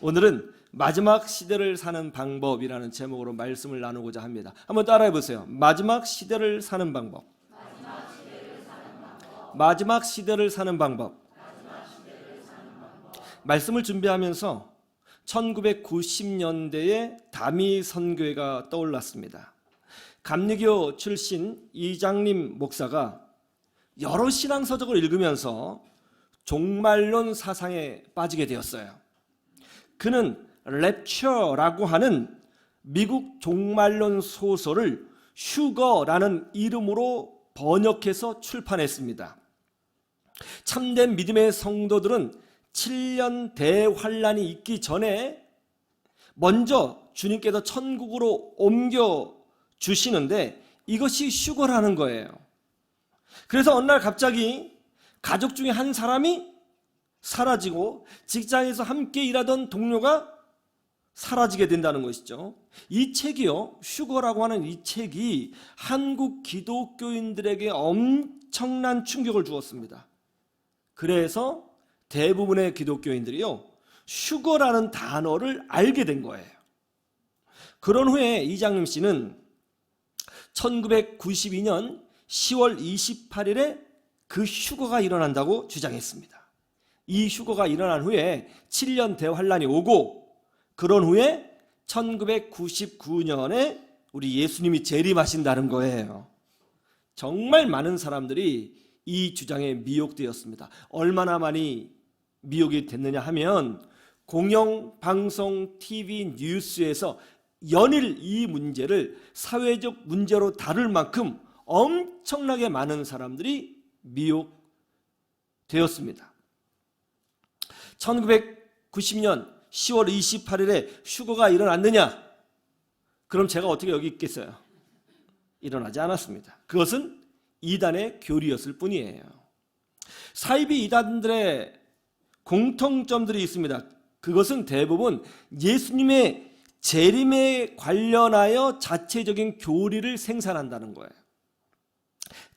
오늘은 마지막 시대를 사는 방법이라는 제목으로 말씀을 나누고자 합니다. 한번 따라해 보세요. 마지막 시대를 사는 방법. 마지막 시대를 사는 방법. 말씀을 준비하면서 1990년대에 다미 선교회가 떠올랐습니다. 감리교 출신 이장림 목사가 여러 신앙서적을 읽으면서 종말론 사상에 빠지게 되었어요. 그는 랩처라고 하는 미국 종말론 소설을 슈거라는 이름으로 번역해서 출판했습니다. 참된 믿음의 성도들은 7년 대환란이 있기 전에 먼저 주님께서 천국으로 옮겨 주시는데 이것이 슈거라는 거예요. 그래서 어느 날 갑자기 가족 중에 한 사람이 사라지고 직장에서 함께 일하던 동료가 사라지게 된다는 것이죠. 이 책이요, 슈거라고 하는 이 책이 한국 기독교인들에게 엄청난 충격을 주었습니다. 그래서 대부분의 기독교인들이요, 슈거라는 단어를 알게 된 거예요. 그런 후에 이장림 씨는 1992년 10월 28일에 그 슈거가 일어난다고 주장했습니다. 이 슈거가 일어난 후에 7년 대환란이 오고, 그런 후에 1999년에 우리 예수님이 재림하신다는 거예요. 정말 많은 사람들이 이 주장에 미혹되었습니다. 얼마나 많이 미혹이 됐느냐 하면 공영방송, TV, 뉴스에서 연일 이 문제를 사회적 문제로 다룰 만큼 엄청나게 많은 사람들이 미혹되었습니다. 1990년 10월 28일에 슈거가 일어났느냐? 그럼 제가 어떻게 여기 있겠어요? 일어나지 않았습니다. 그것은 이단의 교리였을 뿐이에요. 사이비 이단들의 공통점들이 있습니다. 그것은 대부분 예수님의 재림에 관련하여 자체적인 교리를 생산한다는 거예요.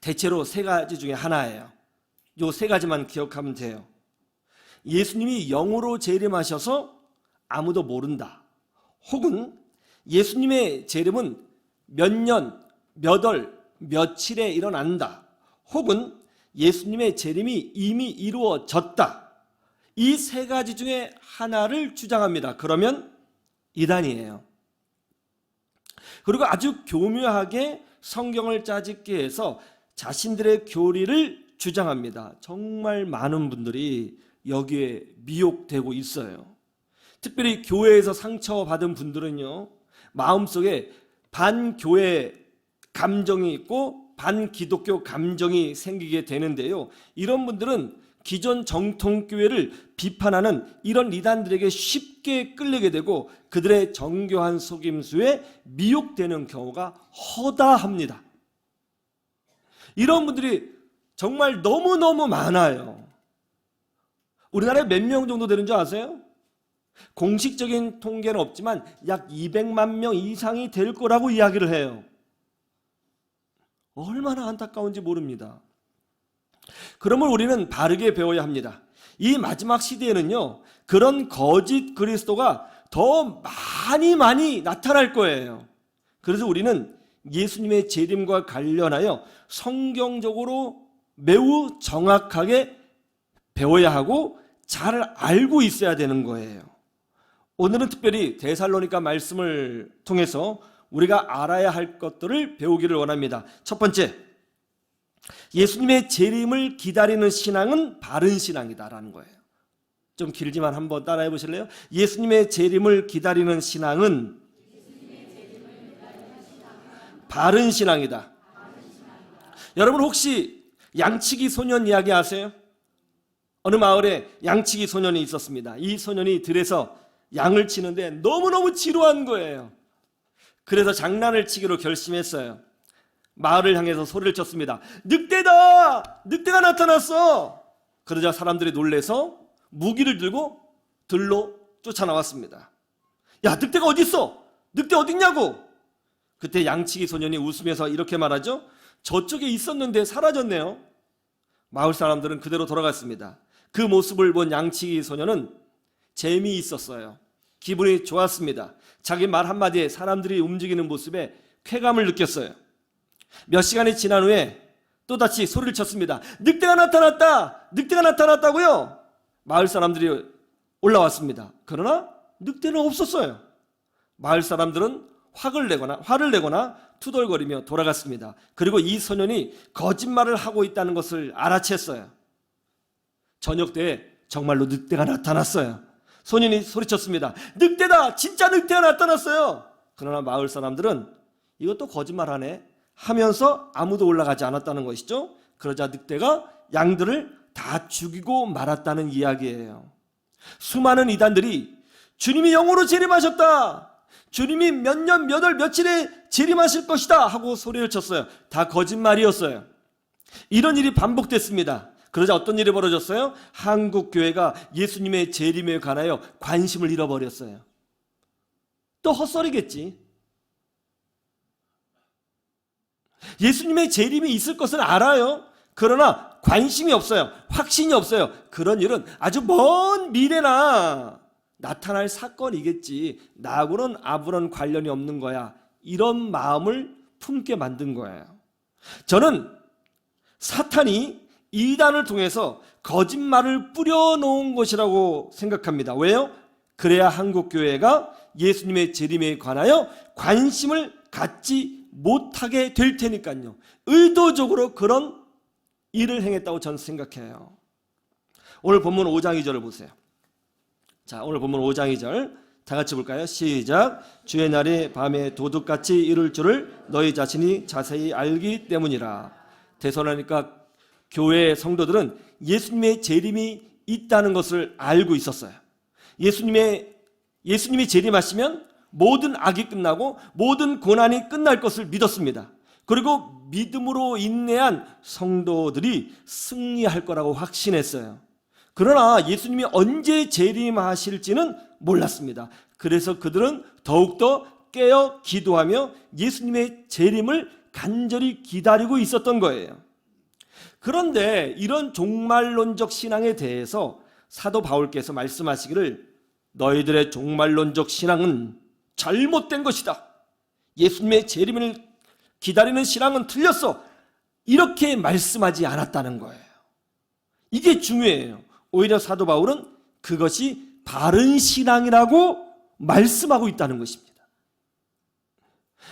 대체로 세 가지 중에 하나예요. 이 세 가지만 기억하면 돼요. 예수님이 영으로 재림하셔서 아무도 모른다. 혹은 예수님의 재림은 몇 년, 몇 월, 며칠에 일어난다. 혹은 예수님의 재림이 이미 이루어졌다. 이 세 가지 중에 하나를 주장합니다. 그러면 이단이에요. 그리고 아주 교묘하게 성경을 짜집게 해서 자신들의 교리를 주장합니다. 정말 많은 분들이 여기에 미혹되고 있어요. 특별히 교회에서 상처받은 분들은요, 마음속에 반교회 감정이 있고 반기독교 감정이 생기게 되는데요, 이런 분들은 기존 정통교회를 비판하는 이런 이단들에게 쉽게 끌리게 되고 그들의 정교한 속임수에 미혹되는 경우가 허다합니다. 이런 분들이 정말 너무너무 많아요. 우리나라에 몇 명 정도 되는 줄 아세요? 공식적인 통계는 없지만 약 200만 명 이상이 될 거라고 이야기를 해요. 얼마나 안타까운지 모릅니다. 그러면 우리는 바르게 배워야 합니다. 이 마지막 시대에는요, 그런 거짓 그리스도가 더 많이 나타날 거예요. 그래서 우리는 예수님의 재림과 관련하여 성경적으로 매우 정확하게 배워야 하고 잘 알고 있어야 되는 거예요. 오늘은 특별히 데살로니가 말씀을 통해서 우리가 알아야 할 것들을 배우기를 원합니다. 첫 번째, 예수님의 재림을 기다리는 신앙은 바른 신앙이다라는 거예요. 좀 길지만 한번 따라해 보실래요? 예수님의 재림을 기다리는 신앙은 바른 신앙이다. 여러분 혹시 양치기 소년 이야기 아세요? 어느 마을에 양치기 소년이 있었습니다. 이 소년이 들에서 양을 치는데 너무너무 지루한 거예요. 그래서 장난을 치기로 결심했어요. 마을을 향해서 소리를 쳤습니다. 늑대다! 늑대가 나타났어! 그러자 사람들이 놀래서 무기를 들고 들로 쫓아나왔습니다. 야, 늑대가 어디 있어? 늑대 어디 있냐고! 그때 양치기 소년이 웃으면서 이렇게 말하죠. 저쪽에 있었는데 사라졌네요. 마을 사람들은 그대로 돌아갔습니다. 그 모습을 본 양치기 소년은 재미있었어요. 기분이 좋았습니다. 자기 말 한마디에 사람들이 움직이는 모습에 쾌감을 느꼈어요. 몇 시간이 지난 후에 또다시 소리를 쳤습니다. 늑대가 나타났다! 늑대가 나타났다고요? 마을 사람들이 올라왔습니다. 그러나 늑대는 없었어요. 마을 사람들은 화를 내거나 투덜거리며 돌아갔습니다. 그리고 이 소년이 거짓말을 하고 있다는 것을 알아챘어요. 저녁 때에 정말로 늑대가 나타났어요. 소년이 소리쳤습니다. 늑대다! 진짜 늑대가 나타났어요! 그러나 마을 사람들은 이것도 거짓말하네 하면서 아무도 올라가지 않았다는 것이죠. 그러자 늑대가 양들을 다 죽이고 말았다는 이야기예요. 수많은 이단들이 주님이 영으로 재림하셨다! 주님이 몇 년, 몇 월, 며칠에 재림하실 것이다! 하고 소리를 쳤어요. 다 거짓말이었어요. 이런 일이 반복됐습니다. 그러자 어떤 일이 벌어졌어요? 한국 교회가 예수님의 재림에 관하여 관심을 잃어버렸어요. 또 헛소리겠지. 예수님의 재림이 있을 것은 알아요. 그러나 관심이 없어요. 확신이 없어요. 그런 일은 아주 먼 미래나 나타날 사건이겠지. 나하고는 아무런 관련이 없는 거야. 이런 마음을 품게 만든 거예요. 저는 사탄이 이단을 통해서 거짓말을 뿌려놓은 것이라고 생각합니다. 왜요? 그래야 한국교회가 예수님의 재림에 관하여 관심을 갖지 못하게 될 테니까요. 의도적으로 그런 일을 행했다고 저는 생각해요. 오늘 본문 5장 2절을 보세요. 자, 오늘 본문 5장 2절 다 같이 볼까요? 시작. 주의 날이 밤에 도둑같이 이룰 줄을 너희 자신이 자세히 알기 때문이라. 데살로니가 교회 성도들은 예수님의 재림이 있다는 것을 알고 있었어요. 예수님이 재림하시면 모든 악이 끝나고 모든 고난이 끝날 것을 믿었습니다. 그리고 믿음으로 인내한 성도들이 승리할 거라고 확신했어요. 그러나 예수님이 언제 재림하실지는 몰랐습니다. 그래서 그들은 더욱더 깨어 기도하며 예수님의 재림을 간절히 기다리고 있었던 거예요. 그런데 이런 종말론적 신앙에 대해서 사도 바울께서 말씀하시기를 너희들의 종말론적 신앙은 잘못된 것이다. 예수님의 재림을 기다리는 신앙은 틀렸어. 이렇게 말씀하지 않았다는 거예요. 이게 중요해요. 오히려 사도 바울은 그것이 바른 신앙이라고 말씀하고 있다는 것입니다.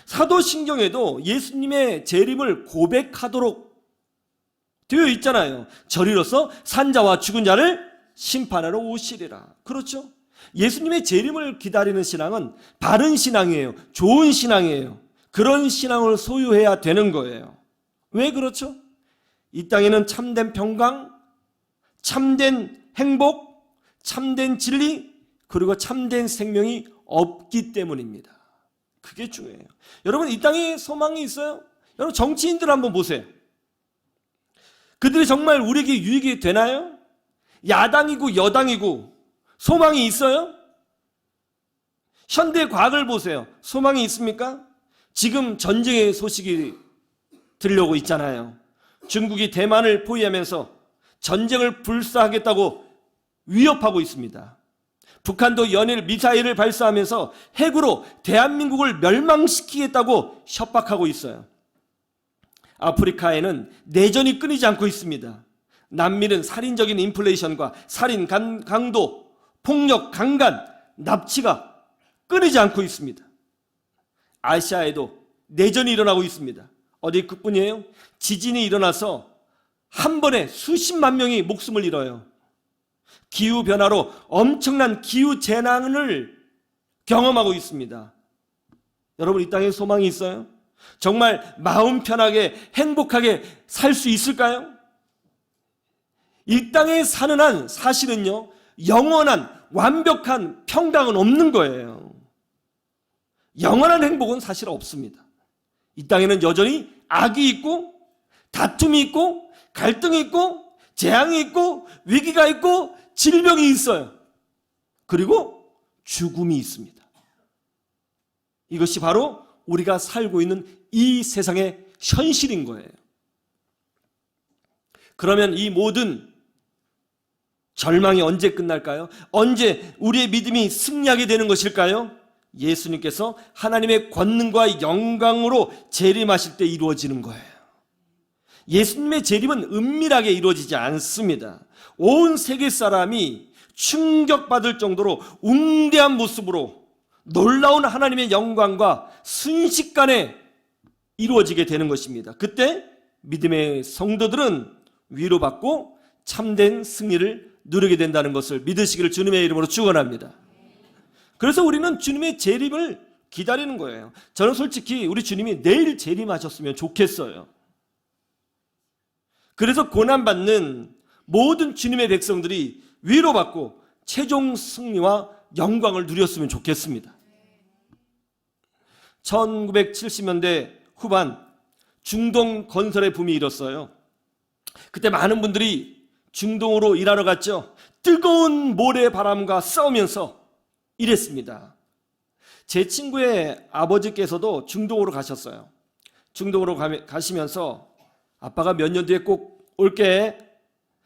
사도신경에도 예수님의 재림을 고백하도록 되어 있잖아요. 저리로서 산자와 죽은 자를 심판하러 오시리라. 그렇죠? 예수님의 재림을 기다리는 신앙은 바른 신앙이에요. 좋은 신앙이에요. 그런 신앙을 소유해야 되는 거예요. 왜 그렇죠? 이 땅에는 참된 평강, 참된 행복, 참된 진리, 그리고 참된 생명이 없기 때문입니다. 그게 중요해요. 여러분, 이 땅에 소망이 있어요? 여러분, 정치인들 한번 보세요. 그들이 정말 우리에게 유익이 되나요? 야당이고 여당이고 소망이 있어요? 현대 과학을 보세요. 소망이 있습니까? 지금 전쟁의 소식이 들려오고 있잖아요. 중국이 대만을 포위하면서 전쟁을 불사하겠다고 위협하고 있습니다. 북한도 연일 미사일을 발사하면서 핵으로 대한민국을 멸망시키겠다고 협박하고 있어요. 아프리카에는 내전이 끊이지 않고 있습니다. 남미는 살인적인 인플레이션과 살인, 강도, 폭력, 강간, 납치가 끊이지 않고 있습니다. 아시아에도 내전이 일어나고 있습니다. 어디 그뿐이에요? 지진이 일어나서 한 번에 수십만 명이 목숨을 잃어요. 기후변화로 엄청난 기후재난을 경험하고 있습니다. 여러분, 이 땅에 소망이 있어요? 정말 마음 편하게 행복하게 살 수 있을까요? 이 땅에 사는 한 사실은요, 영원한 완벽한 평강은 없는 거예요. 영원한 행복은 사실 없습니다. 이 땅에는 여전히 악이 있고 다툼이 있고 갈등이 있고 재앙이 있고 위기가 있고 질병이 있어요. 그리고 죽음이 있습니다. 이것이 바로 우리가 살고 있는 이 세상의 현실인 거예요. 그러면 이 모든 절망이 언제 끝날까요? 언제 우리의 믿음이 승리하게 되는 것일까요? 예수님께서 하나님의 권능과 영광으로 재림하실 때 이루어지는 거예요. 예수님의 재림은 은밀하게 이루어지지 않습니다. 온 세계 사람이 충격받을 정도로 웅대한 모습으로 놀라운 하나님의 영광과 순식간에 이루어지게 되는 것입니다. 그때 믿음의 성도들은 위로받고 참된 승리를 누리게 된다는 것을 믿으시기를 주님의 이름으로 축원합니다. 그래서 우리는 주님의 재림을 기다리는 거예요. 저는 솔직히 우리 주님이 내일 재림하셨으면 좋겠어요. 그래서 고난받는 모든 주님의 백성들이 위로받고 최종 승리와 영광을 누렸으면 좋겠습니다. 1970년대 후반 중동 건설의 붐이 일었어요. 그때 많은 분들이 중동으로 일하러 갔죠. 뜨거운 모래바람과 싸우면서 일했습니다. 제 친구의 아버지께서도 중동으로 가셨어요. 중동으로 가시면서 아빠가 몇 년 뒤에 꼭 올게.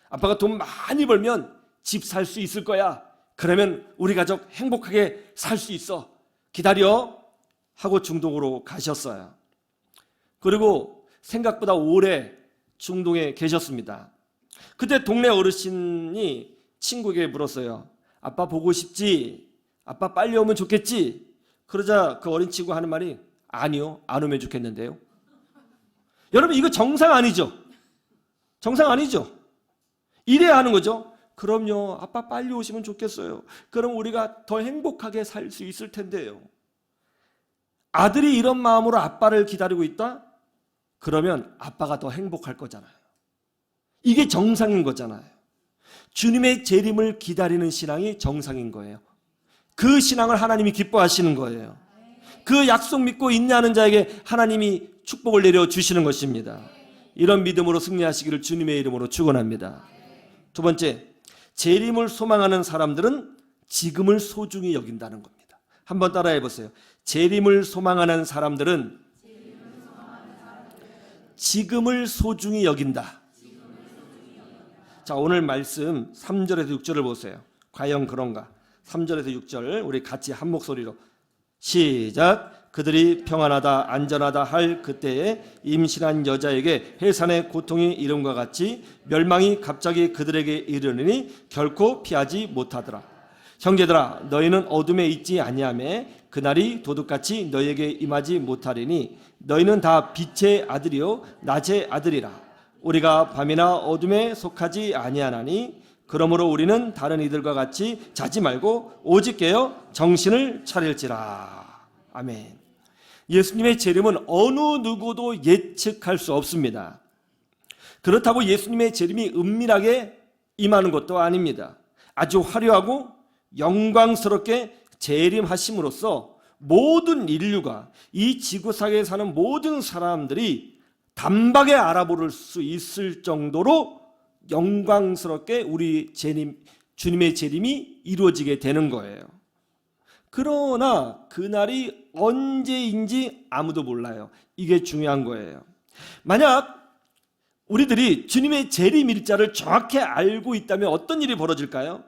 아빠가 돈 많이 벌면 집 살 수 있을 거야. 그러면 우리 가족 행복하게 살 수 있어. 기다려. 하고 중동으로 가셨어요. 그리고 생각보다 오래 중동에 계셨습니다. 그때 동네 어르신이 친구에게 물었어요. 아빠 보고 싶지? 아빠 빨리 오면 좋겠지? 그러자 그 어린 친구 하는 말이 아니요, 안 오면 좋겠는데요. 여러분 이거 정상 아니죠? 정상 아니죠? 이래야 하는 거죠. 그럼요, 아빠 빨리 오시면 좋겠어요. 그럼 우리가 더 행복하게 살 수 있을 텐데요. 아들이 이런 마음으로 아빠를 기다리고 있다? 그러면 아빠가 더 행복할 거잖아요. 이게 정상인 거잖아요. 주님의 재림을 기다리는 신앙이 정상인 거예요. 그 신앙을 하나님이 기뻐하시는 거예요. 그 약속 믿고 인내하는 자에게 하나님이 축복을 내려주시는 것입니다. 이런 믿음으로 승리하시기를 주님의 이름으로 축원합니다. 두 번째, 재림을 소망하는 사람들은 지금을 소중히 여긴다는 겁니다. 한번 따라해 보세요. 재림을 소망하는 사람들은 지금을 소중히 여긴다. 자, 오늘 말씀 3절에서 6절을 보세요. 과연 그런가? 3절에서 6절 우리 같이 한 목소리로 시작. 그들이 평안하다 안전하다 할 그때에 임신한 여자에게 해산의 고통이 이름과 같이 멸망이 갑자기 그들에게 이르느니 결코 피하지 못하더라. 형제들아 너희는 어둠에 있지 아니하며 그날이 도둑같이 너희에게 임하지 못하리니 너희는 다 빛의 아들이요 낮의 아들이라. 우리가 밤이나 어둠에 속하지 아니하나니 그러므로 우리는 다른 이들과 같이 자지 말고 오직 깨어 정신을 차릴지라. 아멘. 예수님의 재림은 어느 누구도 예측할 수 없습니다. 그렇다고 예수님의 재림이 은밀하게 임하는 것도 아닙니다. 아주 화려하고 영광스럽게 재림하심으로써 모든 인류가 이 지구상에 사는 모든 사람들이 단박에 알아볼 수 있을 정도로 영광스럽게 우리 주님의 재림이 이루어지게 되는 거예요. 그러나 그날이 언제인지 아무도 몰라요. 이게 중요한 거예요. 만약 우리들이 주님의 재림 일자를 정확히 알고 있다면 어떤 일이 벌어질까요?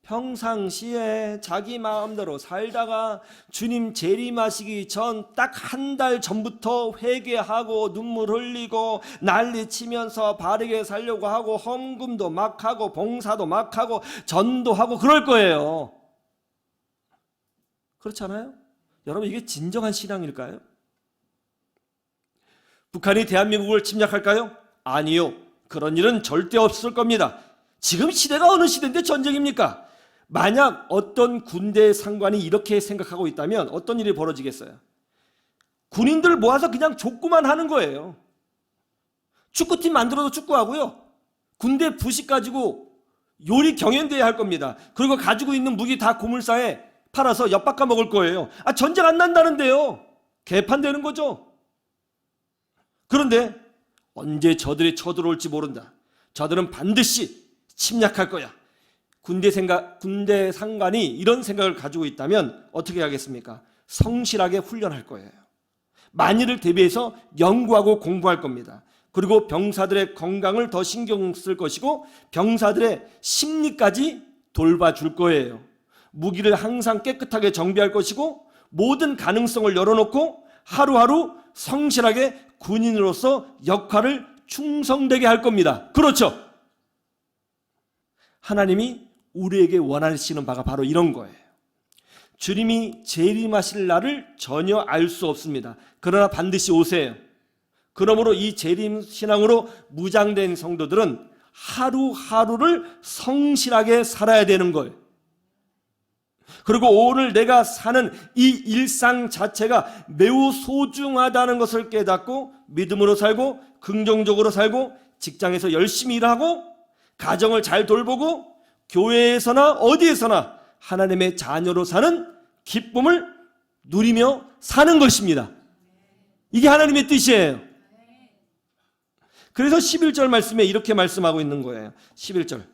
평상시에 자기 마음대로 살다가 주님 재림하시기 전 딱 한 달 전부터 회개하고 눈물 흘리고 난리치면서 바르게 살려고 하고 헌금도 막 하고 봉사도 막 하고 전도하고 그럴 거예요. 그렇지 않아요? 여러분 이게 진정한 신앙일까요? 북한이 대한민국을 침략할까요? 아니요. 그런 일은 절대 없을 겁니다. 지금 시대가 어느 시대인데 전쟁입니까? 만약 어떤 군대 상관이 이렇게 생각하고 있다면 어떤 일이 벌어지겠어요? 군인들 모아서 그냥 족구만 하는 거예요. 축구팀 만들어도 축구하고요. 군대 부식 가지고 요리 경연대회 할 겁니다. 그리고 가지고 있는 무기 다 고물상에 팔아서 엿바꿔 먹을 거예요. 전쟁 안 난다는데요. 개판되는 거죠. 그런데 언제 저들이 쳐들어올지 모른다. 저들은 반드시 침략할 거야. 군대 상관이 이런 생각을 가지고 있다면 어떻게 하겠습니까? 성실하게 훈련할 거예요. 만일을 대비해서 연구하고 공부할 겁니다. 그리고 병사들의 건강을 더 신경 쓸 것이고 병사들의 심리까지 돌봐줄 거예요. 무기를 항상 깨끗하게 정비할 것이고 모든 가능성을 열어놓고 하루하루 성실하게 군인으로서 역할을 충성되게 할 겁니다. 그렇죠? 하나님이 우리에게 원하시는 바가 바로 이런 거예요. 주님이 재림하실 날을 전혀 알 수 없습니다. 그러나 반드시 오세요. 그러므로 이 재림 신앙으로 무장된 성도들은 하루하루를 성실하게 살아야 되는 거예요. 그리고 오늘 내가 사는 이 일상 자체가 매우 소중하다는 것을 깨닫고 믿음으로 살고 긍정적으로 살고 직장에서 열심히 일하고 가정을 잘 돌보고 교회에서나 어디에서나 하나님의 자녀로 사는 기쁨을 누리며 사는 것입니다. 이게 하나님의 뜻이에요. 그래서 11절 말씀에 이렇게 말씀하고 있는 거예요. 11절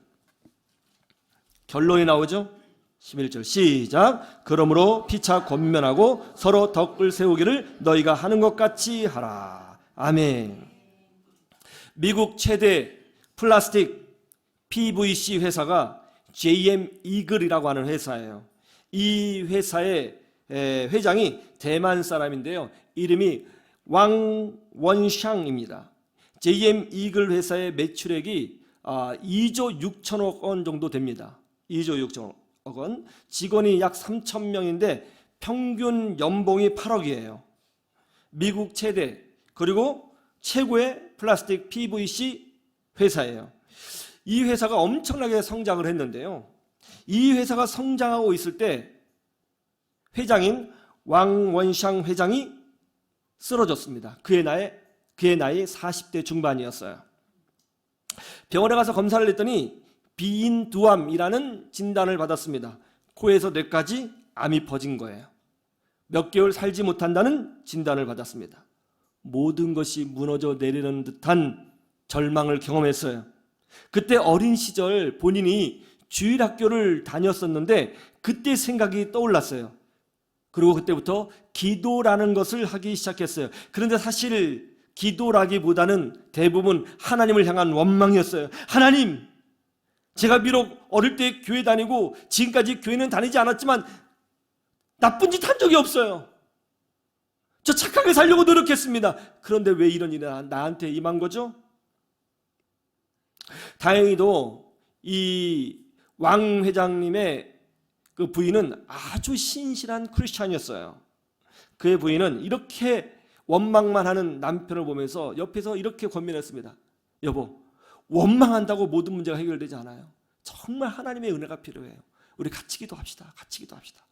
결론이 나오죠. 11절 시작. 그러므로 피차 권면하고 서로 덕을 세우기를 너희가 하는 것 같이 하라. 아멘. 미국 최대 플라스틱 PVC 회사가 JM 이글이라고 하는 회사예요. 이 회사의 회장이 대만 사람인데요. 이름이 왕원샹입니다. JM 이글 회사의 매출액이 2조 6천억 원 정도 됩니다. 2조 6천억 원. 직원이 약 3천 명인데 평균 연봉이 8억이에요. 미국 최대 그리고 최고의 플라스틱 PVC 회사예요. 이 회사가 엄청나게 성장을 했는데요. 이 회사가 성장하고 있을 때 회장인 왕원샹 회장이 쓰러졌습니다. 그의 나이 40대 중반이었어요. 병원에 가서 검사를 했더니 비인두암이라는 진단을 받았습니다. 코에서 뇌까지 암이 퍼진 거예요. 몇 개월 살지 못한다는 진단을 받았습니다. 모든 것이 무너져 내리는 듯한 절망을 경험했어요. 그때 어린 시절 본인이 주일학교를 다녔었는데 그때 생각이 떠올랐어요. 그리고 그때부터 기도라는 것을 하기 시작했어요. 그런데 사실 기도라기보다는 대부분 하나님을 향한 원망이었어요. 하나님, 제가 비록 어릴 때 교회 다니고 지금까지 교회는 다니지 않았지만 나쁜 짓 한 적이 없어요. 저 착하게 살려고 노력했습니다. 그런데 왜 이런 일이 나한테 임한 거죠? 다행히도 이 왕 회장님의 그 부인은 아주 신실한 크리스찬이었어요. 그의 부인은 이렇게 원망만 하는 남편을 보면서 옆에서 이렇게 권면했습니다. 여보, 원망한다고 모든 문제가 해결되지 않아요. 정말 하나님의 은혜가 필요해요. 우리 같이 기도합시다. 같이 기도합시다.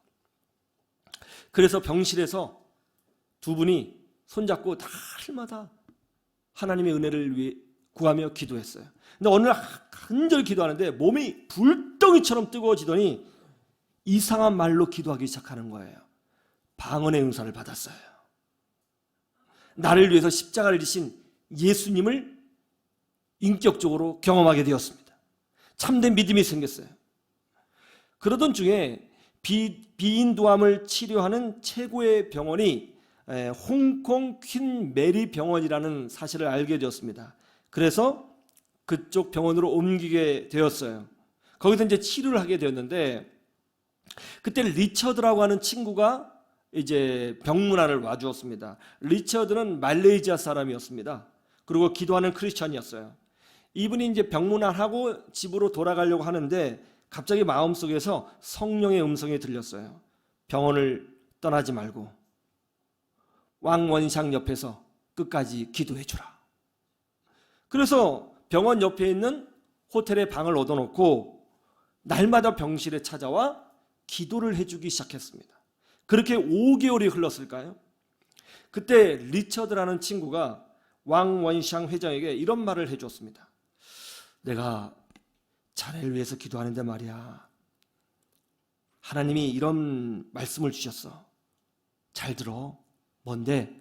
그래서 병실에서 두 분이 손잡고 날마다 하나님의 은혜를 위해 구하며 기도했어요. 근데 어느 날 간절히 기도하는데 몸이 불덩이처럼 뜨거워지더니 이상한 말로 기도하기 시작하는 거예요. 방언의 은사를 받았어요. 나를 위해서 십자가를 지신 예수님을 인격적으로 경험하게 되었습니다. 참된 믿음이 생겼어요. 그러던 중에 비인두암을 치료하는 최고의 병원이 홍콩 퀸 메리 병원이라는 사실을 알게 되었습니다. 그래서 그쪽 병원으로 옮기게 되었어요. 거기서 이제 치료를 하게 되었는데 그때 리처드라고 하는 친구가 이제 병문안을 와주었습니다. 리처드는 말레이시아 사람이었습니다. 그리고 기도하는 크리스찬이었어요. 이분이 이제 병문안하고 집으로 돌아가려고 하는데 갑자기 마음속에서 성령의 음성이 들렸어요. 병원을 떠나지 말고 왕원샹 옆에서 끝까지 기도해 주라. 그래서 병원 옆에 있는 호텔에 방을 얻어놓고 날마다 병실에 찾아와 기도를 해주기 시작했습니다. 그렇게 5개월이 흘렀을까요? 그때 리처드라는 친구가 왕원샹 회장에게 이런 말을 해줬습니다. 내가 자네를 위해서 기도하는데 말이야, 하나님이 이런 말씀을 주셨어. 잘 들어. 뭔데?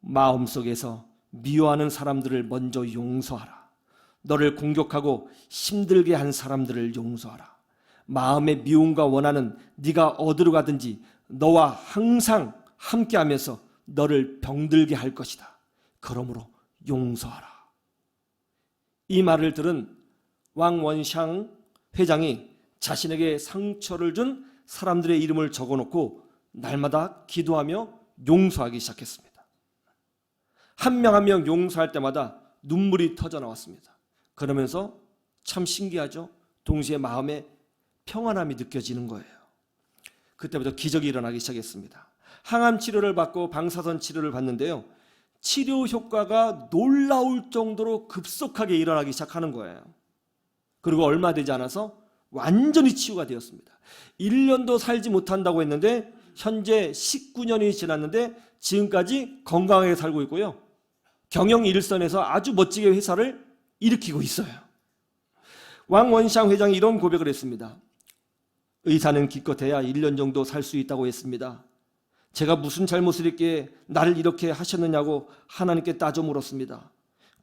마음속에서 미워하는 사람들을 먼저 용서하라. 너를 공격하고 힘들게 한 사람들을 용서하라. 마음의 미움과 원한은 네가 어디로 가든지 너와 항상 함께하면서 너를 병들게 할 것이다. 그러므로 용서하라. 이 말을 들은 왕원샹 회장이 자신에게 상처를 준 사람들의 이름을 적어놓고 날마다 기도하며 용서하기 시작했습니다. 한 명 한 명 용서할 때마다 눈물이 터져 나왔습니다. 그러면서 참 신기하죠? 동시에 마음에 평안함이 느껴지는 거예요. 그때부터 기적이 일어나기 시작했습니다. 항암 치료를 받고 방사선 치료를 받는데요, 치료 효과가 놀라울 정도로 급속하게 일어나기 시작하는 거예요. 그리고 얼마 되지 않아서 완전히 치유가 되었습니다. 1년도 살지 못한다고 했는데 현재 19년이 지났는데 지금까지 건강하게 살고 있고요, 경영 일선에서 아주 멋지게 회사를 일으키고 있어요. 왕원샹 회장이 이런 고백을 했습니다. 의사는 기껏해야 1년 정도 살 수 있다고 했습니다. 제가 무슨 잘못을 했기에 나를 이렇게 하셨느냐고 하나님께 따져 물었습니다.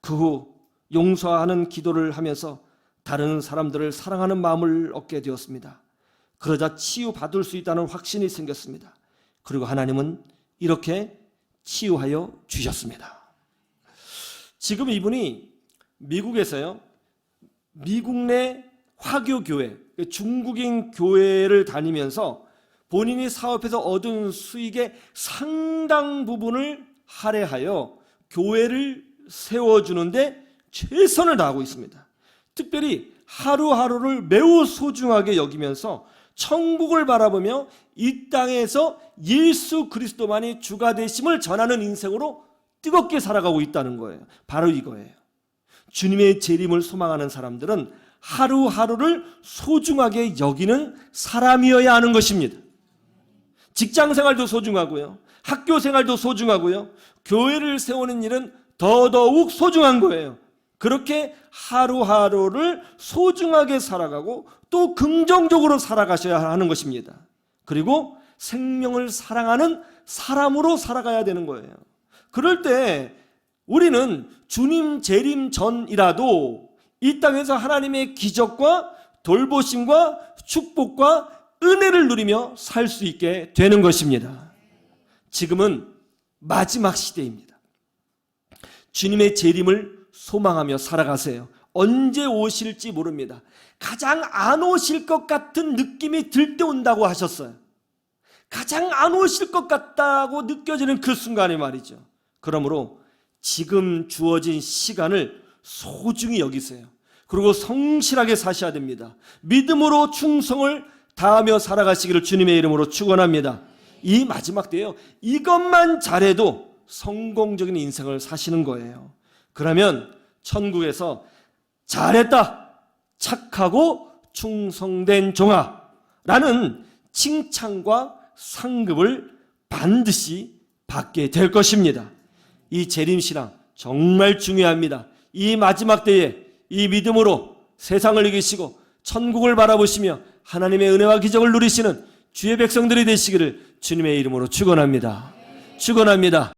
그 후 용서하는 기도를 하면서 다른 사람들을 사랑하는 마음을 얻게 되었습니다. 그러자 치유받을 수 있다는 확신이 생겼습니다. 그리고 하나님은 이렇게 치유하여 주셨습니다. 지금 이분이 미국에서요, 미국 내 화교교회, 중국인 교회를 다니면서 본인이 사업해서 얻은 수익의 상당 부분을 할애하여 교회를 세워주는데 최선을 다하고 있습니다. 특별히 하루하루를 매우 소중하게 여기면서 천국을 바라보며 이 땅에서 예수 그리스도만이 주가 되심을 전하는 인생으로 뜨겁게 살아가고 있다는 거예요. 바로 이거예요. 주님의 재림을 소망하는 사람들은 하루하루를 소중하게 여기는 사람이어야 하는 것입니다. 직장 생활도 소중하고요, 학교 생활도 소중하고요, 교회를 세우는 일은 더더욱 소중한 거예요. 그렇게 하루하루를 소중하게 살아가고 또 긍정적으로 살아가셔야 하는 것입니다. 그리고 생명을 사랑하는 사람으로 살아가야 되는 거예요. 그럴 때 우리는 주님 재림 전이라도 이 땅에서 하나님의 기적과 돌보심과 축복과 은혜를 누리며 살 수 있게 되는 것입니다. 지금은 마지막 시대입니다. 주님의 재림을 소망하며 살아가세요. 언제 오실지 모릅니다. 가장 안 오실 것 같은 느낌이 들 때 온다고 하셨어요. 가장 안 오실 것 같다고 느껴지는 그 순간에 말이죠. 그러므로 지금 주어진 시간을 소중히 여기세요. 그리고 성실하게 사셔야 됩니다. 믿음으로 충성을 다하며 살아가시기를 주님의 이름으로 축원합니다. 이 마지막 때요, 이것만 잘해도 성공적인 인생을 사시는 거예요. 그러면 천국에서 잘했다, 착하고 충성된 종아 라는 칭찬과 상급을 반드시 받게 될 것입니다. 이 재림신앙 정말 중요합니다. 이 마지막 때에 이 믿음으로 세상을 이기시고 천국을 바라보시며 하나님의 은혜와 기적을 누리시는 주의 백성들이 되시기를 주님의 이름으로 축원합니다. 축원합니다.